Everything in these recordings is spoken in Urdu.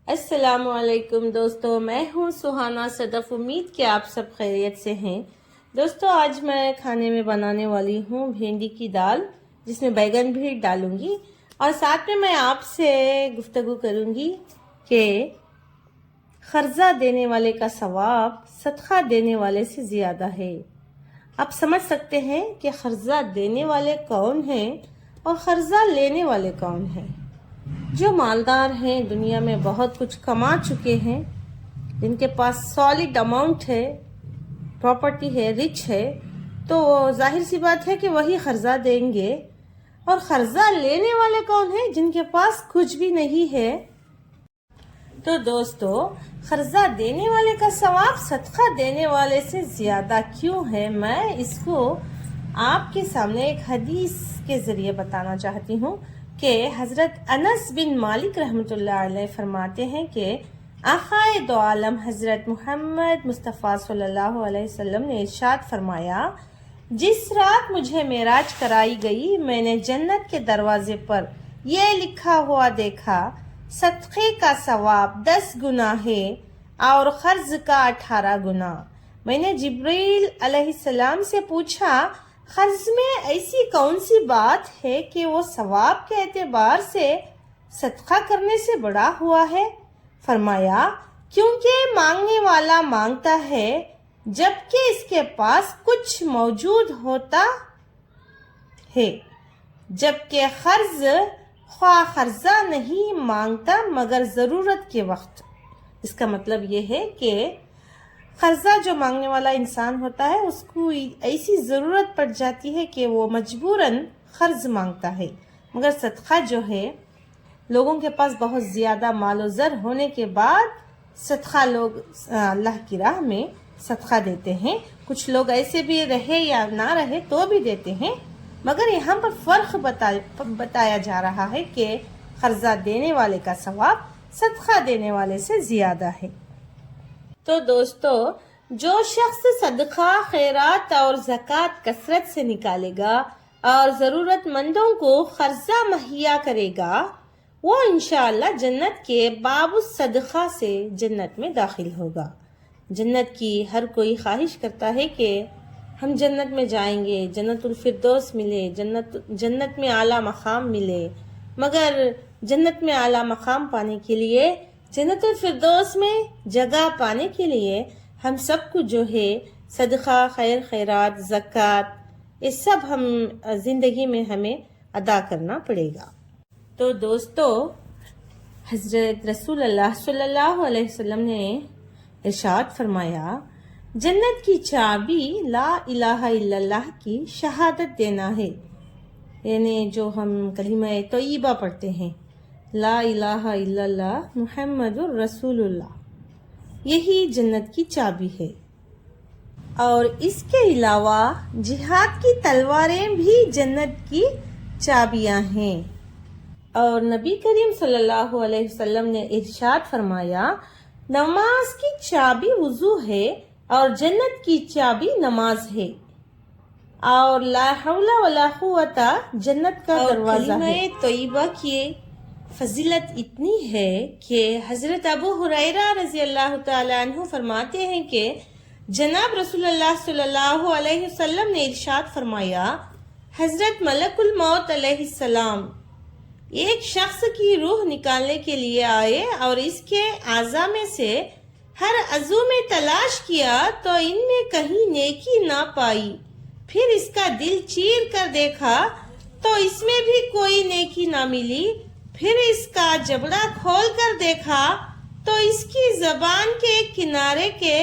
السلام علیکم دوستو، میں ہوں سہانا صدف۔ امید کہ آپ سب خیریت سے ہیں۔ دوستو آج میں کھانے میں بنانے والی ہوں بھنڈی کی دال، جس میں بیگن بھی ڈالوں گی، اور ساتھ میں آپ سے گفتگو کروں گی کہ خرچہ دینے والے کا ثواب صدقہ دینے والے سے زیادہ ہے۔ آپ سمجھ سکتے ہیں کہ خرچہ دینے والے کون ہیں اور خرچہ لینے والے کون ہیں۔ جو مالدار ہیں، دنیا میں بہت کچھ کما چکے ہیں، جن کے پاس سالڈ اماؤنٹ ہے، پراپرٹی ہے، رچ ہے، تو ظاہر سی بات ہے کہ وہی قرضہ دیں گے۔ اور قرضہ لینے والے کون ہیں؟ جن کے پاس کچھ بھی نہیں ہے۔ تو دوستو، قرضہ دینے والے کا ثواب صدقہ دینے والے سے زیادہ کیوں ہے؟ میں اس کو آپ کے سامنے ایک حدیث کے ذریعے بتانا چاہتی ہوں کہ حضرت انس بن مالک رحمۃ اللہ علیہ فرماتے ہیں کہ آقائے دو عالم حضرت محمد مصطفیٰ صلی اللہ علیہ وسلم نے ارشاد فرمایا، جس رات مجھے معراج کرائی گئی، میں نے جنت کے دروازے پر یہ لکھا ہوا دیکھا، صدقے کا ثواب 10 گنا ہے اور قرض کا 18 گنا۔ میں نے جبریل علیہ السلام سے پوچھا، قرض میں ایسی کون سی بات ہے کہ وہ ثواب کے اعتبار سے صدقہ کرنے سے بڑا ہوا ہے؟ فرمایا، کیونکہ مانگنے والا مانگتا ہے جبکہ اس کے پاس کچھ موجود ہوتا ہے، جبکہ خواہ قرضہ نہیں مانگتا مگر ضرورت کے وقت۔ اس کا مطلب یہ ہے کہ قرضہ جو مانگنے والا انسان ہوتا ہے، اس کو ایسی ضرورت پڑ جاتی ہے کہ وہ مجبوراً قرض مانگتا ہے، مگر صدقہ جو ہے، لوگوں کے پاس بہت زیادہ مال و زر ہونے کے بعد صدقہ لوگ اللہ کی راہ میں صدقہ دیتے ہیں۔ کچھ لوگ ایسے بھی رہے یا نہ رہے تو بھی دیتے ہیں، مگر یہاں پر فرق بتایا جا رہا ہے کہ قرضہ دینے والے کا ثواب صدقہ دینے والے سے زیادہ ہے۔ تو دوستو، جو شخص صدقہ، خیرات اور زکوٰۃ کثرت سے نکالے گا اور ضرورت مندوں کو قرضہ مہیا کرے گا، وہ انشاءاللہ جنت کے باب الصدقہ سے جنت میں داخل ہوگا۔ جنت کی ہر کوئی خواہش کرتا ہے کہ ہم جنت میں جائیں گے، جنت الفردوس ملے، جنت میں اعلیٰ مقام ملے، مگر جنت میں اعلیٰ مقام پانے کے لیے، جنت الفردوس میں جگہ پانے کے لیے ہم سب کو جو ہے صدقہ، خیرات، زکوٰۃ، یہ سب ہم زندگی میں ہمیں ادا کرنا پڑے گا۔ تو دوستو، حضرت رسول اللہ صلی اللہ علیہ وسلم نے ارشاد فرمایا، جنت کی چابی لا الہ الا اللہ کی شہادت دینا ہے، یعنی جو ہم کلمہ طیبہ پڑھتے ہیں، لا الہ الا اللہ محمد الرسول اللہ، یہی جنت کی چابی ہے۔ اور اس کے علاوہ جہاد کی تلواریں بھی جنت کی چابیاں ہیں۔ اور نبی کریم صلی اللہ علیہ وسلم نے ارشاد فرمایا، نماز کی چابی وضو ہے اور جنت کی چابی نماز ہے، اور لا حول ولا قوت جنت کا دروازہ ہے۔ کلمہ طیبہ کی فضیلت اتنی ہے کہ حضرت ابو ہریرہ رضی اللہ تعالی عنہ فرماتے ہیں کہ جناب رسول اللہ صلی اللہ علیہ وسلم نے ارشاد فرمایا، حضرت ملک الموت علیہ السلام ایک شخص کی روح نکالنے کے لیے آئے اور اس کے اعضاء میں سے ہر عضو میں تلاش کیا تو ان میں کہیں نیکی نہ پائی، پھر اس کا دل چیر کر دیکھا تو اس میں بھی کوئی نیکی نہ ملی، پھر اس کا جبڑا کھول کر دیکھا تو اس کی زبان کے کنارے کے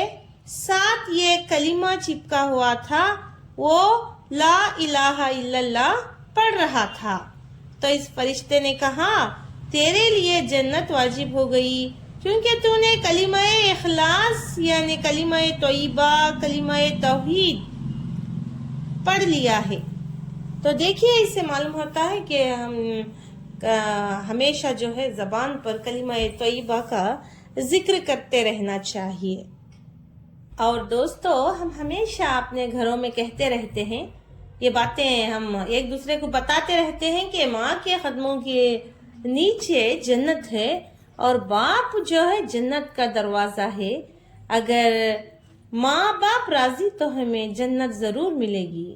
ساتھ یہ کلمہ چپکا ہوا تھا، وہ لا الہ الا اللہ پڑھ رہا تھا۔ تو اس فرشتے نے کہا، تیرے لیے جنت واجب ہو گئی، کیونکہ تو نے کلمہ اخلاص یعنی کلمہ طیبہ، کلمہ توحید پڑھ لیا ہے۔ تو دیکھیے، اس سے معلوم ہوتا ہے کہ ہم ہمیشہ جو ہے زبان پر کلمہ طیبہ کا ذکر کرتے رہنا چاہیے۔ اور دوستو، ہم ہمیشہ اپنے گھروں میں کہتے رہتے ہیں، یہ باتیں ہم ایک دوسرے کو بتاتے رہتے ہیں کہ ماں کے قدموں کے نیچے جنت ہے، اور باپ جو ہے جنت کا دروازہ ہے. اگر ماں باپ راضی تو ہمیں جنت ضرور ملے گی.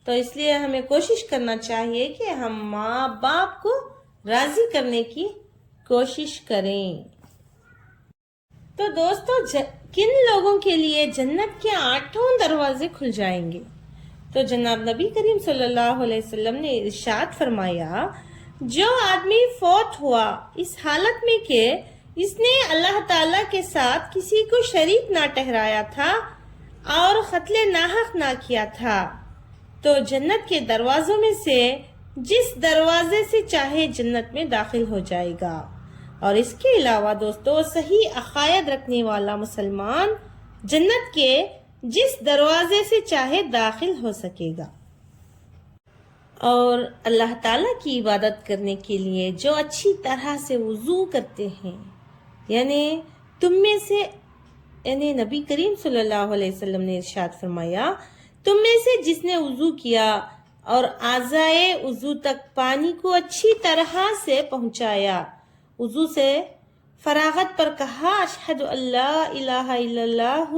تو اس لیے ہمیں کوشش کرنا چاہیے کہ ہم ماں باپ کو راضی کرنے کی کوشش کریں. تو دوستو کن لوگوں کے لیے جنت کے 8 دروازے کھل جائیں گے؟ تو جناب نبی کریم صلی اللہ علیہ وسلم نے ارشاد فرمایا، جو آدمی فوت ہوا اس حالت میں کہ اس نے اللہ تعالیٰ کے ساتھ کسی کو شریک نہ ٹھہرایا تھا اور قتل ناحق نہ کیا تھا، تو جنت کے دروازوں میں سے جس دروازے سے چاہے جنت میں داخل ہو جائے گا. اور اس کے علاوہ دوستو صحیح عقائد رکھنے والا مسلمان جنت کے جس دروازے سے چاہے داخل ہو سکے گا. اور اللہ تعالیٰ کی عبادت کرنے کے لیے جو اچھی طرح سے وضو کرتے ہیں، یعنی تم میں سے نبی کریم صلی اللہ علیہ وسلم نے ارشاد فرمایا، تم میں سے جس نے وضو کیا اور اعضائے وضو تک پانی کو اچھی طرح سے پہنچایا، وضو سے فراغت پر کہا، اشہد ان لا الہ الا اللہ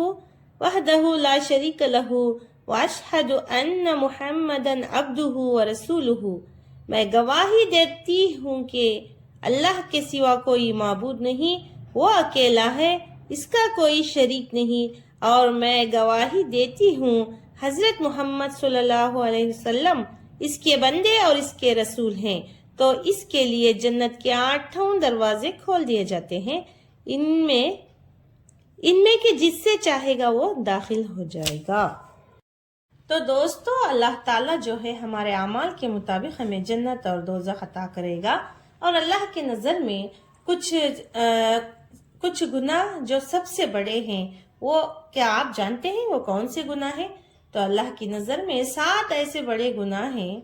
وحدہ لا شریک لہ واشہد ان محمدًا عبدہ ورسولہ، میں گواہی دیتی ہوں کہ اللہ کے سوا کوئی معبود نہیں، وہ اکیلا ہے، اس کا کوئی شریک نہیں، اور میں گواہی دیتی ہوں حضرت محمد صلی اللہ علیہ وسلم اس کے بندے اور اس کے رسول ہیں. تو اس کے لیے جنت کے 8 دروازے کھول دیے جاتے ہیں، ان میں کہ جس سے چاہے گا وہ داخل ہو جائے گا. تو دوستو اللہ تعالیٰ جو ہے ہمارے اعمال کے مطابق ہمیں جنت اور دوزخ عطا کرے گا. اور اللہ کے نظر میں کچھ گناہ جو سب سے بڑے ہیں، وہ کیا آپ جانتے ہیں وہ کون سے گناہ ہیں؟ تو اللہ کی نظر میں 7 ایسے بڑے گناہ ہیں.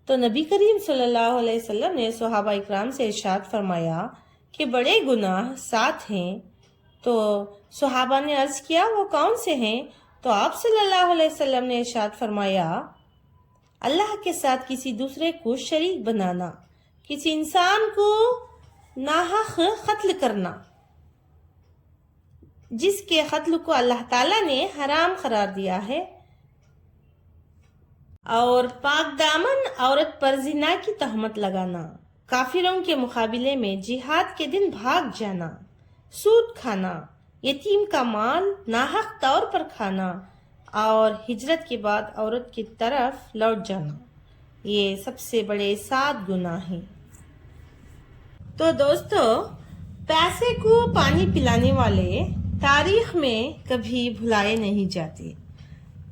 تو نبی کریم صلی اللہ علیہ وسلم نے صحابہ اکرام سے ارشاد فرمایا کہ بڑے گناہ 7 ہیں. تو صحابہ نے عرض کیا وہ کون سے ہیں؟ تو آپ صلی اللہ علیہ وسلم نے ارشاد فرمایا، اللہ کے ساتھ کسی دوسرے کو شریک بنانا، کسی انسان کو ناحق قتل کرنا جس کے قتل کو اللہ تعالیٰ نے حرام قرار دیا ہے، اور پاک دامن عورت پر زنا کی تہمت لگانا، کافروں کے مقابلے میں جہاد کے دن بھاگ جانا، سود کھانا، یتیم کا مال ناحق طور پر کھانا، اور ہجرت کے بعد عورت کی طرف لوٹ جانا. یہ سب سے بڑے 7 گناہ ہیں. تو دوستو پیاسے کو پانی پلانے والے تاریخ میں کبھی بھلائے نہیں جاتے.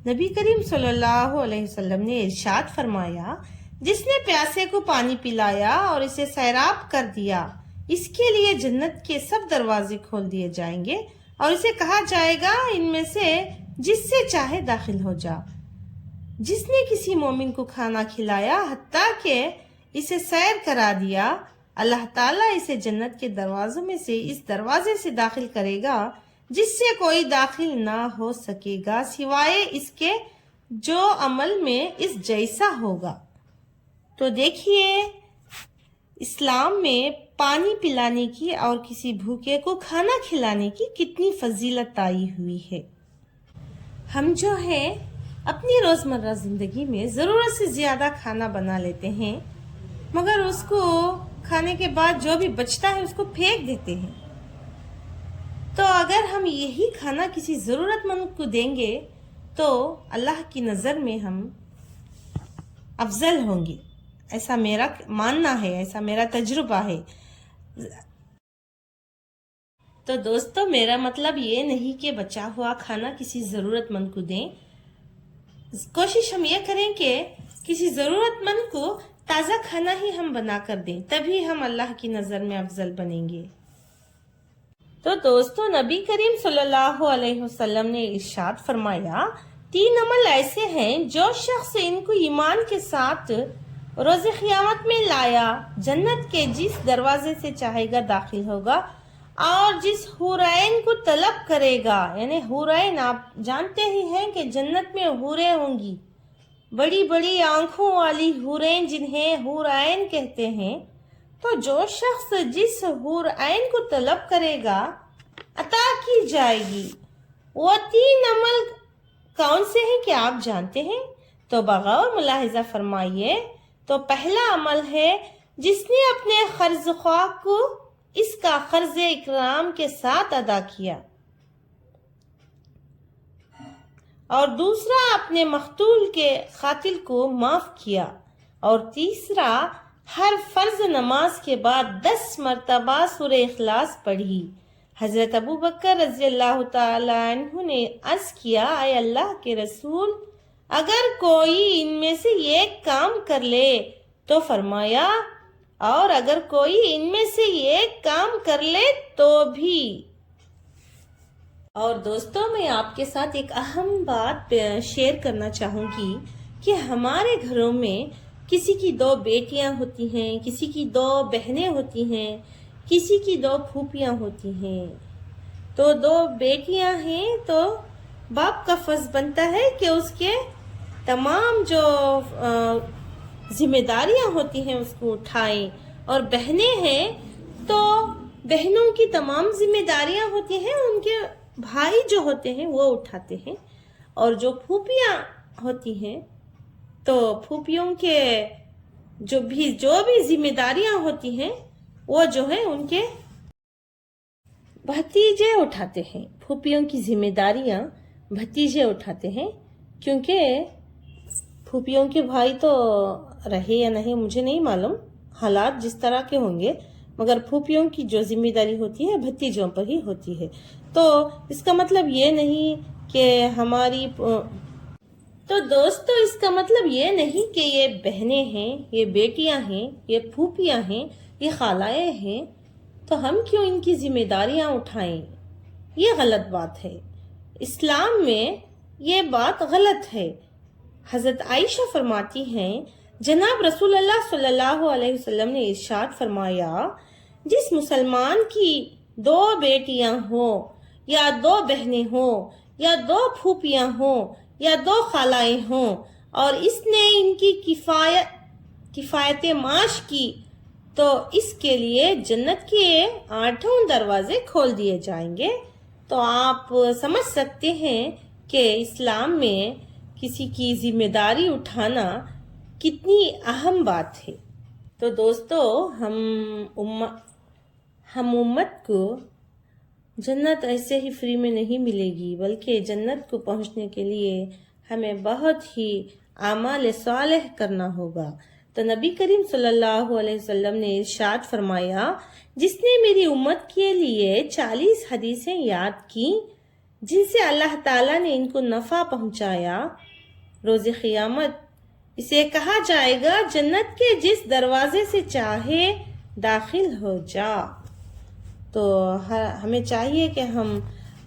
نبی کریم صلی اللہ علیہ وسلم نے ارشاد فرمایا، جس نے پیاسے کو پانی پلایا اور اسے سیراب کر دیا، اس کے لیے جنت کے سب دروازے کھول دیے جائیں گے اور اسے کہا جائے گا ان میں سے جس سے چاہے داخل ہو جا. جس نے کسی مومن کو کھانا کھلایا حتیٰ کہ اسے سیر کرا دیا، اللہ تعالیٰ اسے جنت کے دروازوں میں سے اس دروازے سے داخل کرے گا جس سے کوئی داخل نہ ہو سکے گا سوائے اس کے جو عمل میں اس جیسا ہوگا. تو دیکھیے اسلام میں پانی پلانے کی اور کسی بھوکے کو کھانا کھلانے کی کتنی فضیلت آئی ہوئی ہے. ہم جو ہے اپنی روزمرہ زندگی میں ضرورت سے زیادہ کھانا بنا لیتے ہیں، مگر اس کو کھانے کے بعد جو بھی بچتا ہے اس کو پھینک دیتے ہیں. تو اگر ہم یہی کھانا کسی ضرورت مند کو دیں گے تو اللہ کی نظر میں ہم افضل ہوں گے. ایسا میرا ماننا ہے، ایسا میرا تجربہ ہے. تو دوستو میرا مطلب یہ نہیں کہ بچا ہوا کھانا کسی ضرورت مند کو دیں. کوشش ہم یہ کریں کہ کسی ضرورت مند کو تازہ کھانا ہی ہم بنا کر دیں، تبھی ہم اللہ کی نظر میں افضل بنیں گے. تو دوستو نبی کریم صلی اللہ علیہ وسلم نے ارشاد فرمایا، 3 عمل ایسے ہیں جو شخص ان کو ایمان کے ساتھ روز قیامت میں لایا، جنت کے جس دروازے سے چاہے گا داخل ہوگا، اور جس حورین کو طلب کرے گا. یعنی حورین آپ جانتے ہی ہیں کہ جنت میں حوریں ہوں گی، بڑی بڑی آنکھوں والی حوریں جنہیں حورین کہتے ہیں. تو جو شخص جس حور عین کو طلب کرے گا عطا کی جائے گی۔ وہ 3 عمل کون سے ہیں کہ آپ جانتے ہیں؟ تو بغور ملاحظہ فرمائیے۔ تو پہلا عمل ہے جس نے اپنے قرض خواہ کو اس کا قرض اکرام کے ساتھ ادا کیا، اور دوسرا اپنے مقتول کے قاتل کو معاف کیا، اور تیسرا ہر فرض نماز کے بعد 10 مرتبہ سورہ اخلاص پڑھی۔ حضرت ابو بکر رضی اللہ تعالی عنہ نے عرض کیا، اے اللہ کے رسول، اگر کوئی ان میں سے ایک کام کر لے تو فرمایا، اور اگر کوئی ان میں سے ایک کام کر لے تو بھی۔ اور دوستوں، میں آپ کے ساتھ ایک اہم بات شیئر کرنا چاہوں گی کہ ہمارے گھروں میں کسی کی 2 بیٹیاں ہوتی ہیں، کسی کی 2 بہنیں ہوتی ہیں، کسی کی 2 پھوپھیاں ہوتی ہیں۔ تو 2 بیٹیاں ہیں تو باپ کا فرض بنتا ہے کہ اس کے تمام جو ذمہ داریاں ہوتی ہیں اس کو اٹھائیں، اور بہنیں ہیں تو بہنوں کی تمام ذمہ داریاں ہوتی ہیں ان کے بھائی جو ہوتے ہیں وہ اٹھاتے ہیں، اور جو پھوپھیاں ہوتی ہیں تو پھوپھیوں کے جو بھی ذمہ داریاں ہوتی ہیں وہ جو ہے ان کے بھتیجے اٹھاتے ہیں۔ پھوپھیوں کی ذمہ داریاں بھتیجے اٹھاتے ہیں، کیونکہ پھوپھیوں کے بھائی تو رہے یا نہیں مجھے نہیں معلوم، حالات جس طرح کے ہوں گے، مگر پھوپھیوں کی جو ذمہ داری ہوتی ہے بھتیجوں پر ہی ہوتی ہے۔ تو اس کا مطلب یہ نہیں کہ تو دوستو اس کا مطلب یہ نہیں کہ یہ بہنیں ہیں، یہ بیٹیاں ہیں، یہ پھوپھیاں ہیں، یہ خالائیں ہیں تو ہم کیوں ان کی ذمہ داریاں اٹھائیں؟ یہ غلط بات ہے، اسلام میں یہ بات غلط ہے۔ حضرت عائشہ فرماتی ہیں، جناب رسول اللہ صلی اللہ علیہ وسلم نے ارشاد فرمایا، جس مسلمان کی 2 بیٹیاں ہوں یا 2 بہنیں ہوں یا 2 پھوپھیاں ہوں یا 2 خالائیں ہوں، اور اس نے ان کی کفایت معاش کی، تو اس کے لیے جنت کے 8 دروازے کھول دیے جائیں گے۔ تو آپ سمجھ سکتے ہیں کہ اسلام میں کسی کی ذمہ داری اٹھانا کتنی اہم بات ہے۔ تو دوستو، ہم امت کو جنت ایسے ہی فری میں نہیں ملے گی، بلکہ جنت کو پہنچنے کے لیے ہمیں بہت ہی اعمال صالح کرنا ہوگا۔ تو نبی کریم صلی اللہ علیہ وسلم نے ارشاد فرمایا، جس نے میری امت کے لیے 40 حدیثیں یاد کی جن سے اللہ تعالیٰ نے ان کو نفع پہنچایا، روز قیامت اسے کہا جائے گا جنت کے جس دروازے سے چاہے داخل ہو جا۔ تو ہمیں چاہیے کہ ہم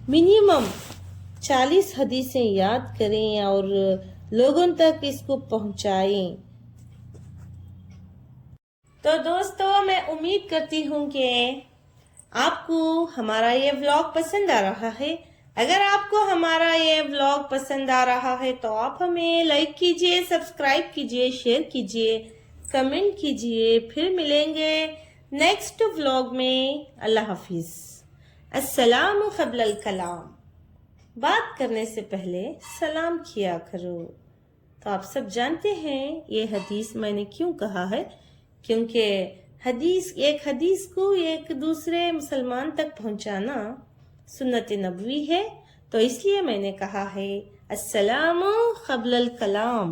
منیمم 40 حدیثیں یاد کریں اور لوگوں تک اس کو پہنچائیں۔ تو دوستو، میں امید کرتی ہوں کہ آپ کو ہمارا یہ ولاگ پسند آ رہا ہے۔ اگر آپ کو ہمارا یہ ولاگ پسند آ رہا ہے تو آپ ہمیں لائک کیجئے، سبسکرائب کیجئے، شیئر کیجئے، کمنٹ کیجئے۔ پھر ملیں گے نیکسٹ ولاگ میں۔ اللہ حافظ۔ السلام قبل الکلام، بات کرنے سے پہلے سلام کیا کرو۔ تو آپ سب جانتے ہیں یہ حدیث میں نے کیوں کہا ہے، کیونکہ ایک حدیث کو ایک دوسرے مسلمان تک پہنچانا سنت نبوی ہے، تو اس لیے میں نے کہا ہے السلام قبل الکلام۔